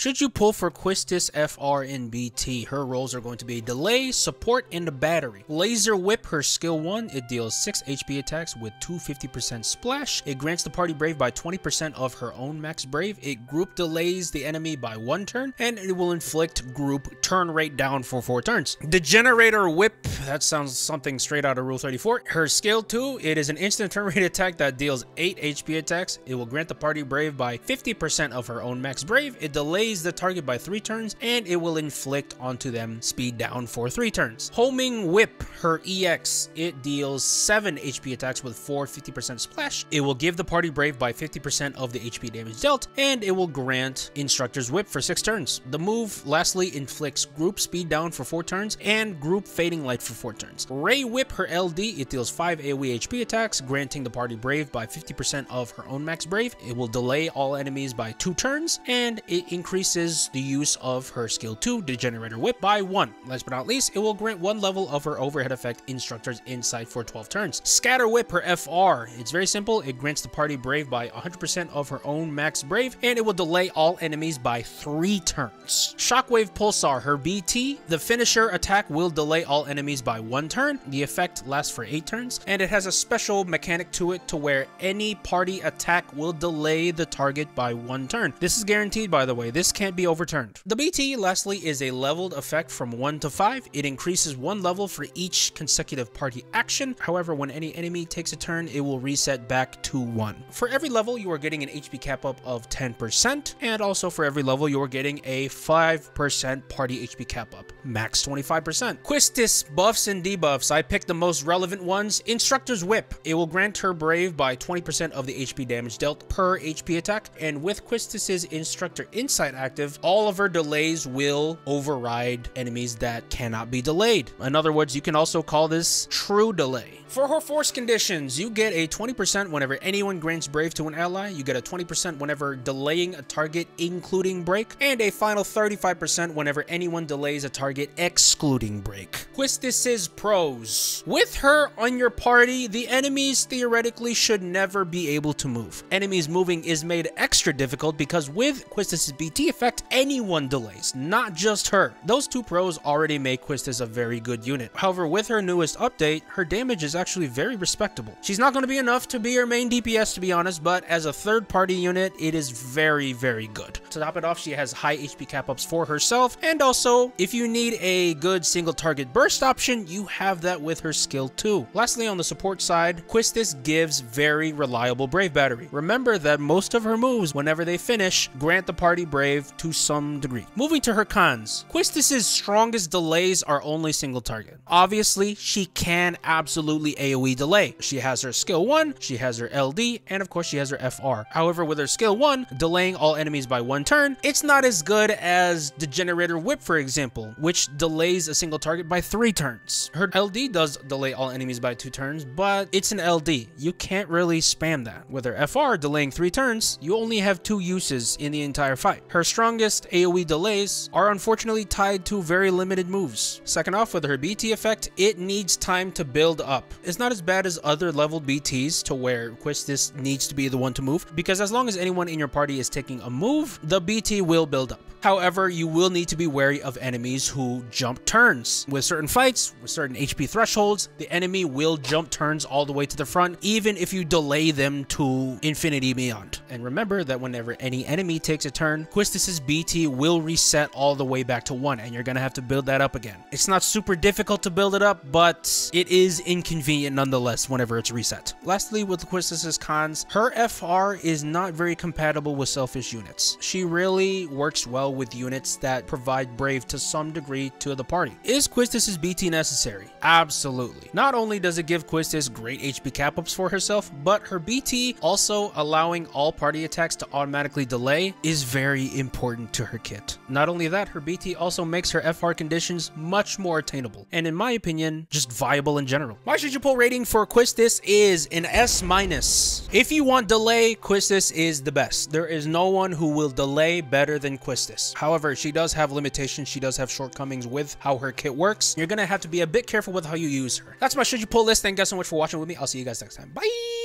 Should you pull for Quistis, FR, and BT? Her roles are going to be delay, support, and a battery. Laser Whip, her skill 1, it deals 6 HP attacks with 250% splash. It grants the party brave by 20% of her own max brave. It group delays the enemy by 1 turn, and it will inflict group turn rate down for 4 turns. Degenerator Whip, that sounds something straight out of Rule 34. Her skill 2, it is an instant turn rate attack that deals 8 HP attacks. It will grant the party brave by 50% of her own max brave. It delays the target by 3 turns, and it will inflict onto them speed down for 3 turns. Homing Whip, her EX, it deals 7 HP attacks with 50% splash. It will give the party brave by 50% of the HP damage dealt, and it will grant Instructor's Whip for 6 turns. The move lastly inflicts group speed down for 4 turns and group fading light for 4 turns. Ray Whip, her LD, it deals 5 AoE HP attacks, granting the party brave by 50% of her own max brave. It will delay all enemies by 2 turns, and it increases the use of her skill 2, Degenerator Whip, by 1. Last but not least, it will grant 1 level of her overhead effect, Instructor's Insight, for 12 turns. Scatter Whip, her FR, it's very simple. It grants the party brave by 100% of her own max brave, and it will delay all enemies by 3 turns. Shockwave Pulsar, her BT, the finisher attack will delay all enemies by 1 turn. The effect lasts for 8 turns, and it has a special mechanic to it to where any party attack will delay the target by 1 turn. This is guaranteed, by the way. This can't be overturned. The BT, lastly, is a leveled effect from 1 to 5. It increases 1 level for each consecutive party action. However, when any enemy takes a turn, it will reset back to 1. For every level, you are getting an HP cap up of 10%, and also for every level, you are getting a 5% party HP cap up, max 25%. Quistis buffs and debuffs. I picked the most relevant ones. Instructor's Whip. It will grant her brave by 20% of the HP damage dealt per HP attack, and with Quistis's Instructor Insight active, all of her delays will override enemies that cannot be delayed. In other words, you can also call this true delay. For her force conditions, you get a 20% whenever anyone grants brave to an ally, you get a 20% whenever delaying a target including break, and a final 35% whenever anyone delays a target excluding break. Quistis's pros. With her on your party, the enemies theoretically should never be able to move. Enemies moving is made extra difficult because with Quistis's BT effect, anyone delays, not just her. Those 2 pros already make Quistis a very good unit. However, with her newest update, her damage is actually very respectable. She's not going to be enough to be your main DPS, to be honest, but as a third-party unit, it is very, very good. To top it off, she has high HP cap ups for herself, and also, if you need a good single target burst option, you have that with her skill 2. Lastly, on the support side, Quistis gives very reliable brave battery. Remember that most of her moves, whenever they finish, grant the party brave to some degree. Moving to her cons, Quistis's strongest delays are only single target. Obviously, she can absolutely AoE delay. She has her skill 1, she has her LD, and of course she has her FR. However, with her skill 1, delaying all enemies by 1 turn, it's not as good as Degenerator Whip, for example, which delays a single target by 3 turns. Her LD does delay all enemies by 2 turns, but it's an LD. You can't really spam that. With her FR delaying 3 turns, you only have 2 uses in the entire fight. Her strongest AoE delays are unfortunately tied to very limited moves. Second off, with her BT effect, it needs time to build up. It's not as bad as other leveled BTs to where Quistis needs to be the one to move, because as long as anyone in your party is taking a move, the BT will build up. However, you will need to be wary of enemies who jump turns. With certain fights, with certain HP thresholds, the enemy will jump turns all the way to the front, even if you delay them to infinity beyond. And remember that whenever any enemy takes a turn, Quistis's BT will reset all the way back to 1, and you're gonna have to build that up again. It's not super difficult to build it up, but it is inconvenient nonetheless whenever it's reset. Lastly, with Quistis's cons, her FR is not very compatible with selfish units. She really works well with units that provide brave to some degree to the party. Is Quistis's BT necessary? Absolutely. Not only does it give Quistis great HP cap ups for herself, but her BT also allowing all party attacks to automatically delay is very important to her kit. Not only that, her BT also makes her FR conditions much more attainable, and in my opinion, just viable in general. My should you pull rating for Quistis is an S-. If you want delay, Quistis is the best. There is no one who will delay better than Quistis. However, she does have limitations. She does have shortcomings with how her kit works. You're gonna have to be a bit careful with how you use her. That's my should you pull list. Thank you guys so much for watching with me. I'll see you guys next time. Bye!